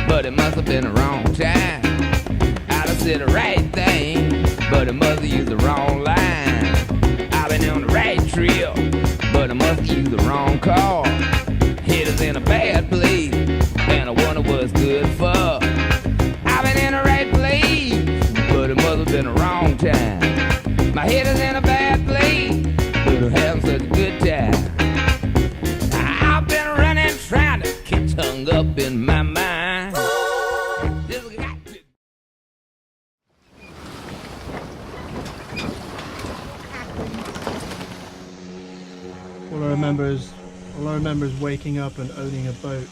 but it must have been the wrong time. I done said the right thing, but it must have used the wrong line. I've been on the right trail, but I must have used the wrong car. Hit us in a bad place, and I wonder what's good for. I've been in the right place, but it must have been the wrong time. My head is in a bad place, but I'm having such a good time. I've been running, trying to get hung up in my mind. This got to... All I remember is waking up and owning a boat.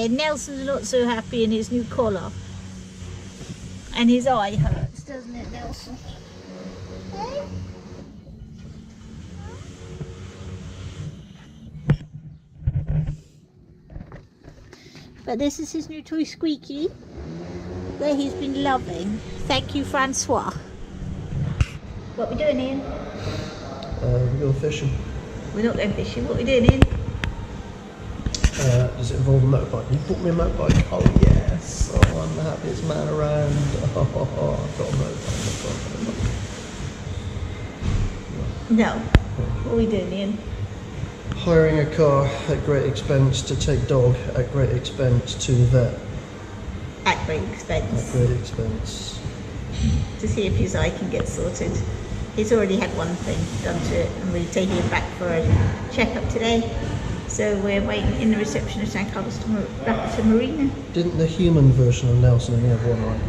Nelson's not so happy in his new collar. And his eye hurts, doesn't it, Nelson? Hey? But this is his new toy Squeaky that he's been loving. Thank you, Francois. What are we doing, Ian? We're going fishing. We're not going fishing. What are we doing, Ian? Does it involve a motorbike? You bought me a motorbike? Oh yes! Oh, I'm the happiest man around. Oh, I've got a motorbike. No. What are we doing, Ian? Hiring a car at great expense to take dog at great expense to the vet. At great expense. At great expense. To see if his eye can get sorted. He's already had one thing done to it, and we're taking him back for a checkup today. So we're waiting in the reception of San Carlos back to Marina. Didn't the human version of Nelson only have one eye?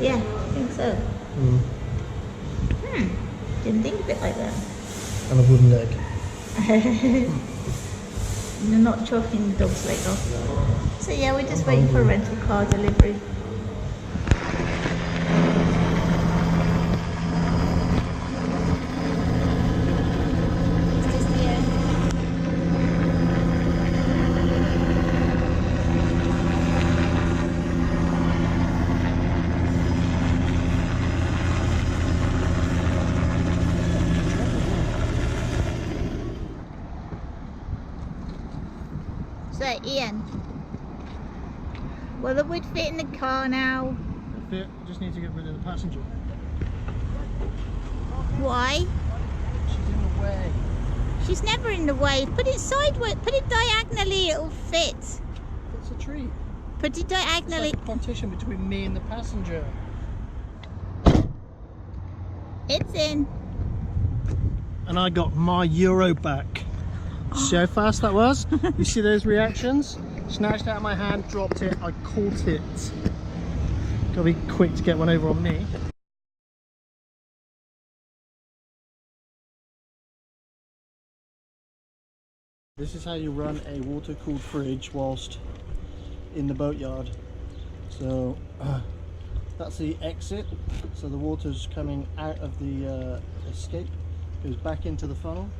Yeah, I think so. Didn't think of it like that. And a wooden leg. You're not chopping the dog's leg off. So yeah, we're just waiting for a rental car delivery. So Ian, well, it would fit in the car now. It fit, just need to get rid of the passenger. Why? She's in the way. She's never in the way. Put it sideways, put it diagonally, it'll fit. It's a tree. Put it diagonally. It's like a partition between me and the passenger. It's in. And I got my euro back. See how fast that was? You see those reactions? Snatched out of my hand, dropped it, I caught it. Gotta be quick to get one over on me. This is how you run a water-cooled fridge whilst in the boatyard. So that's the exit. So the water's coming out of the escape, goes back into the funnel,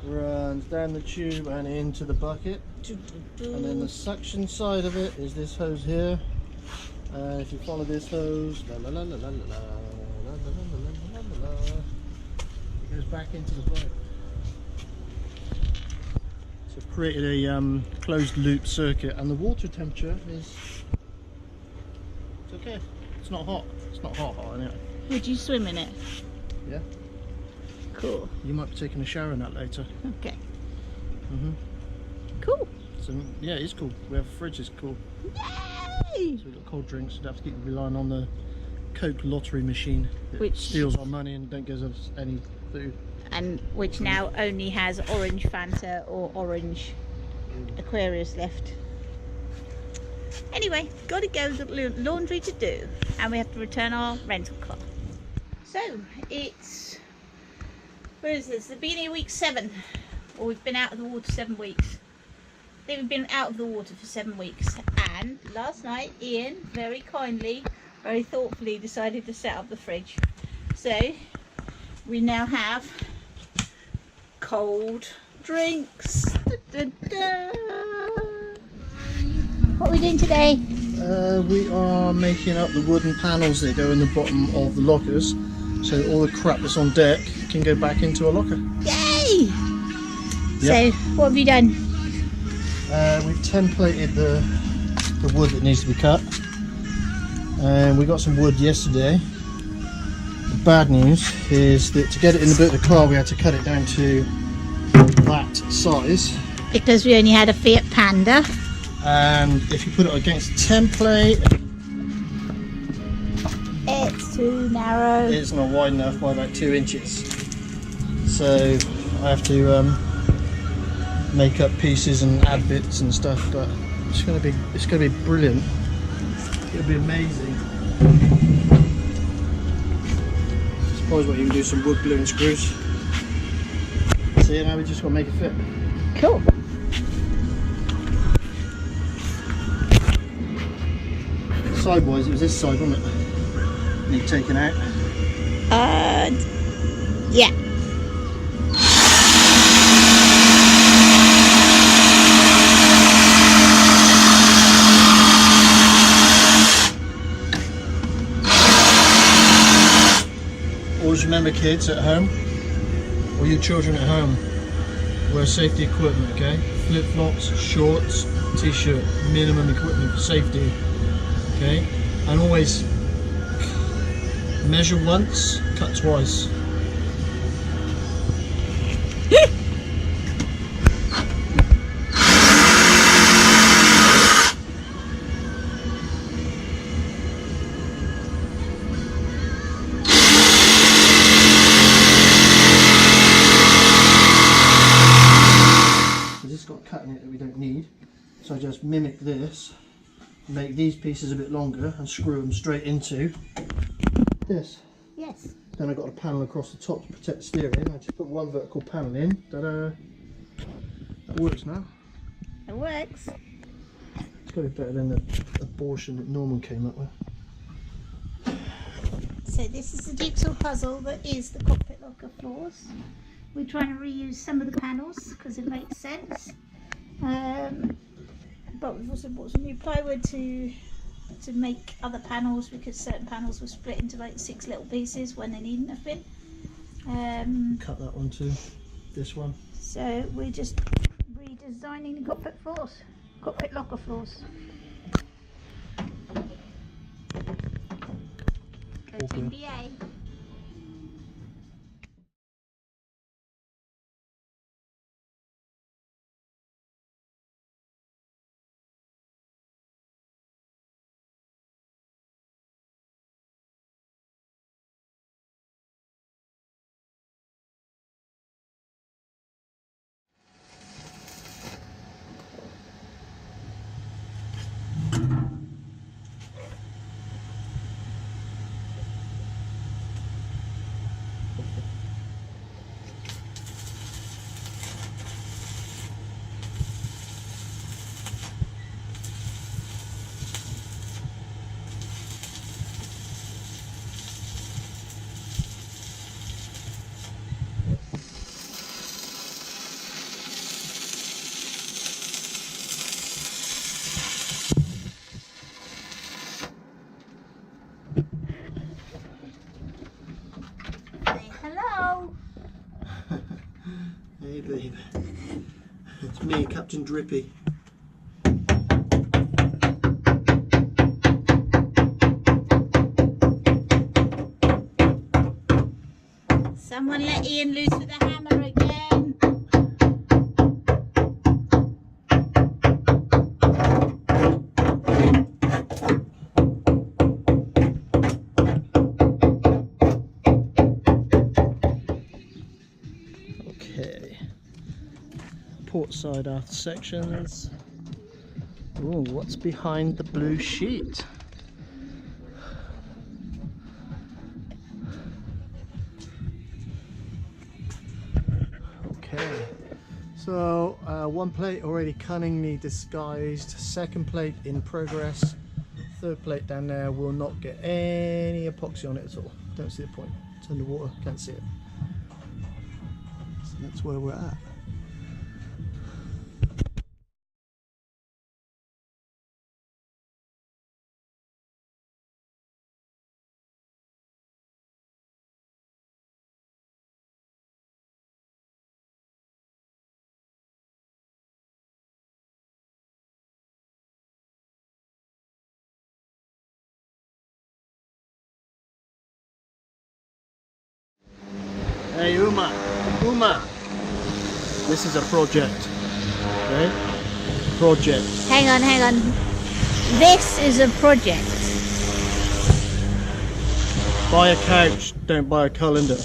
runs down the tube and into the bucket. And then the suction side of it is this hose here. If you follow this hose, it goes back into the boat. So I've created a closed loop circuit, and the water temperature is it's okay. It's not hot. It's not hot anyway. Would you swim in it? Yeah. Cool. You might be taking a shower in that later. Okay. Mhm. Cool. So yeah, it's cool. We have a fridge. It's cool. Yay! So we've got cold drinks. We'd have to keep relying on the Coke lottery machine that Which steals our money and don't give us any food. And which now only has orange Fanta or orange Aquarius left. Anyway, gotta go, got laundry to do, and we have to return our rental car. So it's, where is this? The beginning of week 7, or we've been out of the water 7 weeks. I think we've been out of the water for 7 weeks, and last night Ian very kindly, very thoughtfully decided to set up the fridge. So we now have cold drinks. Da, da, da. What are we doing today? We are making up the wooden panels that go in the bottom of the lockers, so all the crap that's on deck can go back into a locker. Yay! Yep. So what have you done? We've templated the wood that needs to be cut, and we got some wood yesterday. The bad news is that to get it in the boot of the car we had to cut it down to that size, Because we only had a Fiat Panda. and if you put it against the template It's too narrow. it's not wide enough by about 2 inches, so I have to make up pieces and add bits and stuff, but it's gonna be brilliant. It'll be amazing. Suppose what you can do, some wood glue and screws. So yeah, now we just got to make it fit. Cool. Sidewise, it was this side, wasn't it? Need taken out. Yeah. Always remember, kids at home, or your children at home, wear safety equipment, okay? Flip-flops, shorts, t-shirt, minimum equipment for safety, okay? And always measure once, cut twice. Cutting it that we don't need, so I just mimic this, make these pieces a bit longer and screw them straight into this. Yes. Then I've got a panel across the top to protect the steering. I just put one vertical panel in. Ta-da! That works now. It works. It's got to be better than the abortion that Norman came up with. So this is the jigsaw puzzle that is the cockpit locker floors. We're trying to reuse some of the panels because it makes sense. But we've also bought some new plywood to make other panels, because certain panels were split into like 6 little pieces when they needn't have been. Cut that one too. This one. So we're just redesigning the cockpit floors, cockpit locker floors. Go Team BA. Captain Drippy. Someone let Ian loose with a hammer again. Okay. Port side aft sections. Ooh, what's behind the blue sheet? Okay, so one plate already cunningly disguised, second plate in progress, third plate down there will not get any epoxy on it at all. Don't see the point. It's underwater, can't see it. So that's where we're at. Hey Uma, this is a project, okay? Project. Hang on. This is a project. Buy a couch, don't buy a colander.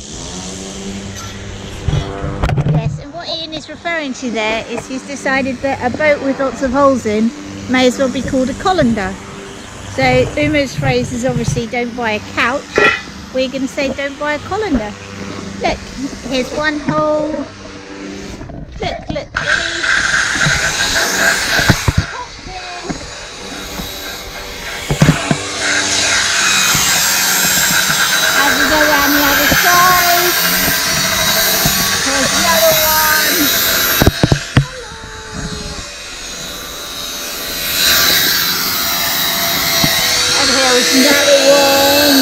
Yes, and what Ian is referring to there is he's decided that a boat with lots of holes in may as well be called a colander. So Uma's phrase is obviously don't buy a couch. We're going to say don't buy a colander. Look, here's one hole. Look. As we go around the other side, here's the other one. And here is another one.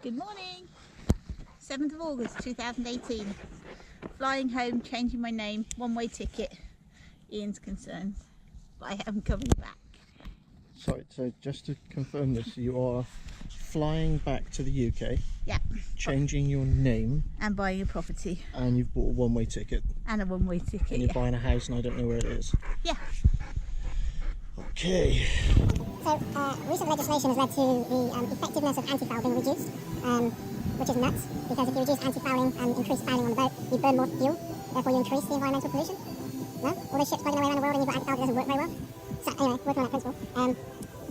Good morning, 7th of August 2018. Flying home, changing my name, one-way ticket. Ian's concerned, but I am coming back. Sorry, so just to confirm this, you are flying back to the UK, Yeah, changing your name, and buying a property and you've bought a one-way ticket, and a one-way ticket. and you're Yeah. buying a house and I don't know where it is. Yeah. Okay. So, recent legislation has led to the effectiveness of anti-foul being reduced, which is nuts, because if you reduce anti-fouling and increase fouling on the boat, you burn more fuel, therefore you increase the environmental pollution. No? All those ships plugging away around the world and you've got anti-foul that doesn't work very well. So, anyway, working on that principle.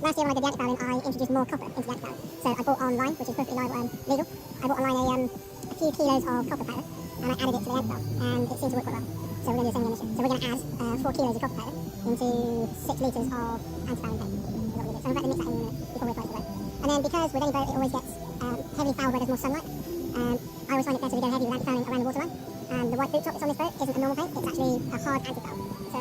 Last year when I did the anti-fouling, I introduced more copper into the anti-fouling. So I bought online, which is perfectly legal, I bought online a few kilos of copper powder, and I added it to the anti-foul, and it seemed to work quite well. So we're going to do the same again this year. So we're going to add 4 kilos of copper powder into 6 litres of anti-fouling paint. So I'm about to mix that in a minute before we apply to the boat. And then because with any boat it always gets heavily fouled where there's more sunlight, I always find it better to go heavy with anti-fouling around the waterline. And the white boot top that's on this boat isn't a normal paint, it's actually a hard anti-foul. So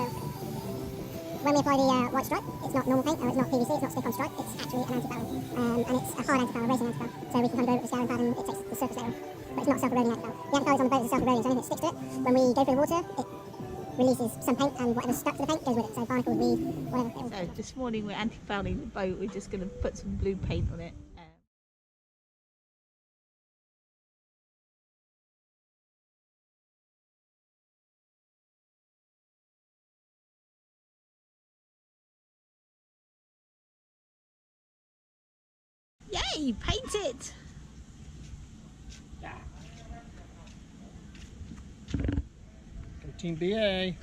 when we apply the white stripe, it's not normal paint, or it's not PVC, it's not stick-on stripe, it's actually an anti-foul. And it's a hard anti-foul, a racing anti-foul. So we can kind of go over with the scouring pad and it takes the surface layer off. But it's not a self-eroding anti-foul. The anti-foul is on the boat is self-eroding, so anything that sticks to it, when we go through the water, it releases some paint, and whatever's stuck to the paint goes with it. So barnacles, weed, whatever. So this morning we're anti-fouling the boat. We're just going to put some blue paint on it. Yeah, Yay, paint it. Go Team BA.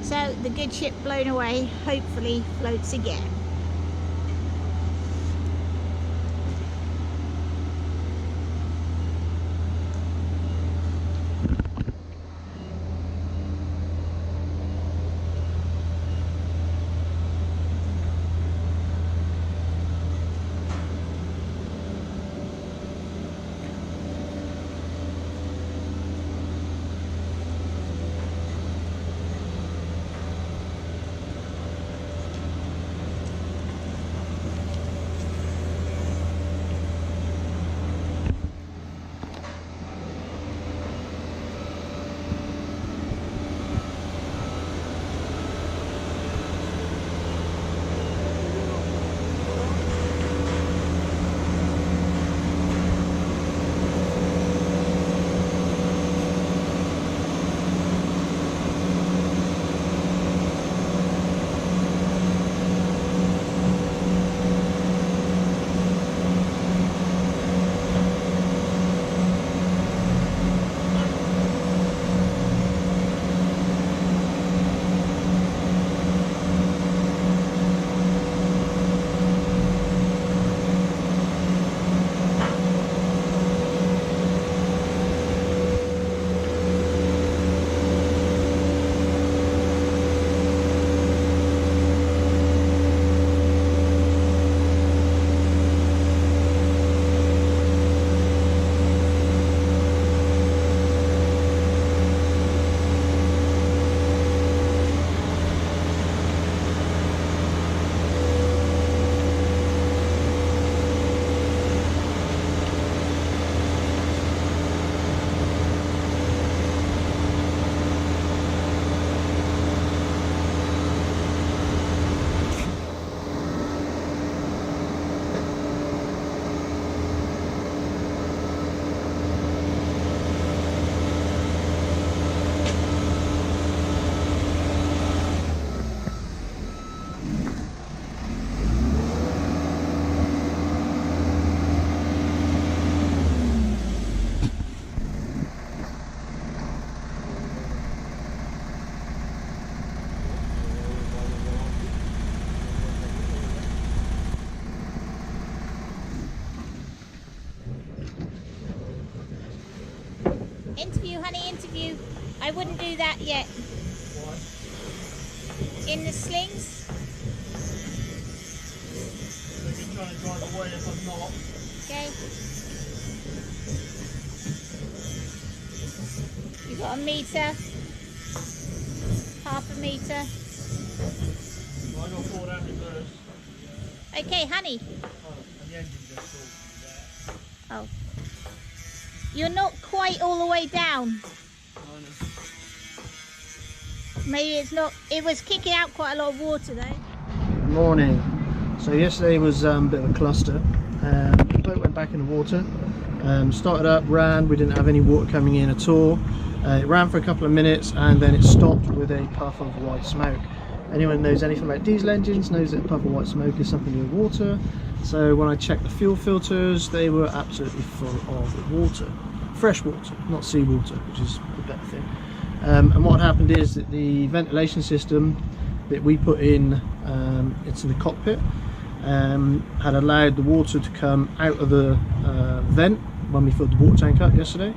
So the good ship blown away hopefully floats again. interview, honey, interview. I wouldn't do that yet. Why? In the slings. They've been trying to drive away if I'm not. Okay. You've got a meter. Half a meter. Well, I got 4 down reverse. Okay, honey. Oh, and the engine just all Oh. You're not quite all the way down. Maybe it's not. It was kicking out quite a lot of water though. Morning. So yesterday was a bit of a cluster. The boat went back in the water. Started up, ran. We didn't have any water coming in at all. It ran for a couple of minutes and then it stopped with a puff of white smoke. Anyone who knows anything about diesel engines knows that a puff of white smoke is something to do with water. So when I checked the fuel filters, they were absolutely full of water. Fresh water, not seawater, which is the better thing. And what happened is that the ventilation system that we put in into the cockpit had allowed the water to come out of the vent when we filled the water tank up yesterday,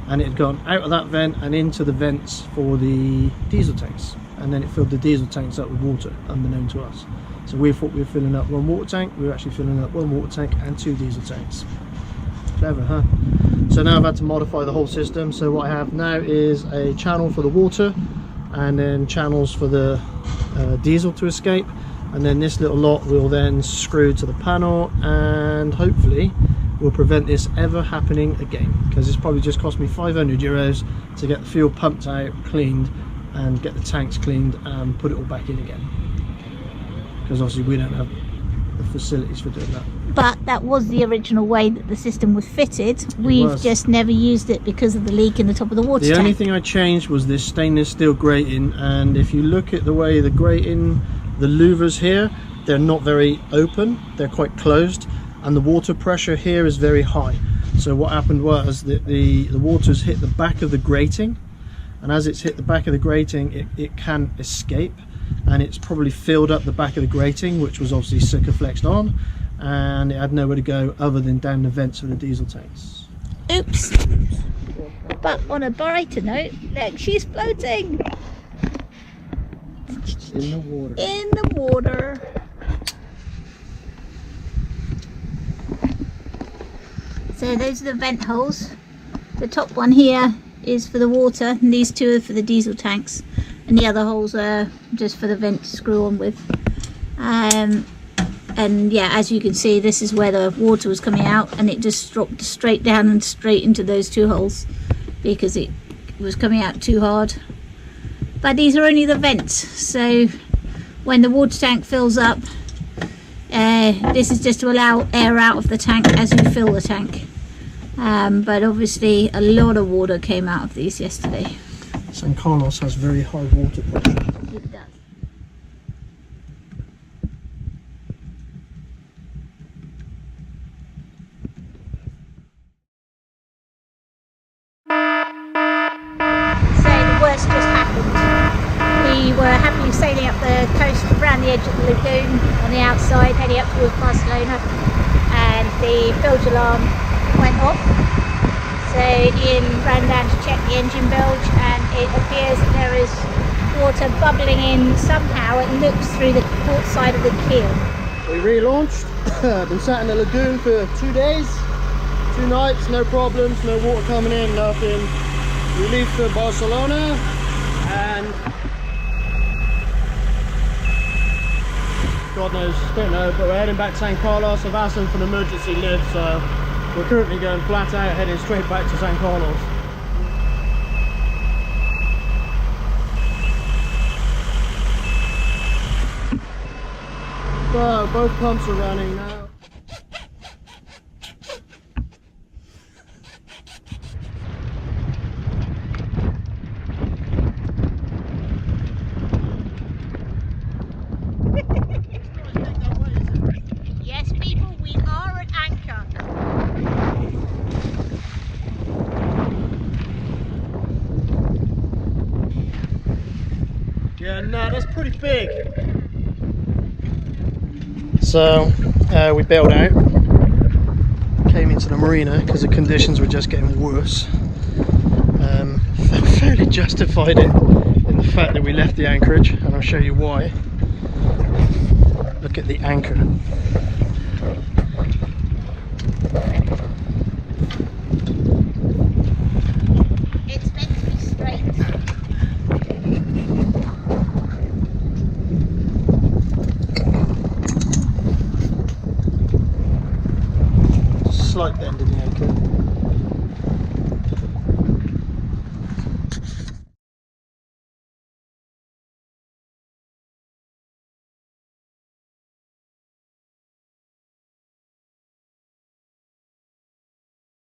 and it had gone out of that vent and into the vents for the diesel tanks, and then it filled the diesel tanks up with water unbeknown to us. So we thought we were filling up one water tank, we were actually filling up one water tank and 2 diesel tanks. Clever, huh? So now I've had to modify the whole system. So what I have now is a channel for the water and then channels for the diesel to escape, and then this little lot will then screw to the panel, and hopefully will prevent this ever happening again, because it's probably just cost me €500 to get the fuel pumped out, cleaned, and get the tanks cleaned and put it all back in again, because obviously we don't have the facilities for doing that. But that was the original way that the system was fitted. We've just never used it because of the leak in the top of the water tank. The only thing I changed was this stainless steel grating, and if you look at the way the grating, the louvers here, they're not very open, they're quite closed, and the water pressure here is very high. So what happened was that the water's hit the back of the grating, and as it's hit the back of the grating, it can escape, and it's probably filled up the back of the grating, which was obviously Sikaflexed on, and it had nowhere to go other than down the vents of the diesel tanks. Oops. But on a brighter note, look, she's floating In the water. in the water. So those are the vent holes. The top one here is for the water, and these 2 are for the diesel tanks, and the other holes are just for the vent to screw on with. And yeah, as you can see, this is where the water was coming out, and it just dropped straight down and straight into those 2 holes because it was coming out too hard. But these are only the vents, so when the water tank fills up, this is just to allow air out of the tank as you fill the tank. But obviously a lot of water came out of these yesterday. San Carlos has very high water pressure. It does. So the worst just happened. We were happily sailing up the coast around the edge of the lagoon on the outside, heading up towards Barcelona, and the bilge alarm went off. So Ian ran down to check the engine bilge, and it appears that there is water bubbling in somehow. It looks through the port side of the keel. We relaunched, been sat in the lagoon for 2 days, 2 nights, no problems, no water coming in, nothing. We leave for Barcelona, and God knows, don't know, but we're heading back to San Carlos. I've asked them for an emergency lift, so we're currently going flat out, heading straight back to San Carlos. So both pumps are running now. Yes, people, we are at anchor. Yeah, no, that's pretty big. So we bailed out, came into the marina because the conditions were just getting worse. fairly justified it in the fact that we left the anchorage, and I'll show you why. Look at the anchor. It's meant to be straight. Slight bend in the anchor.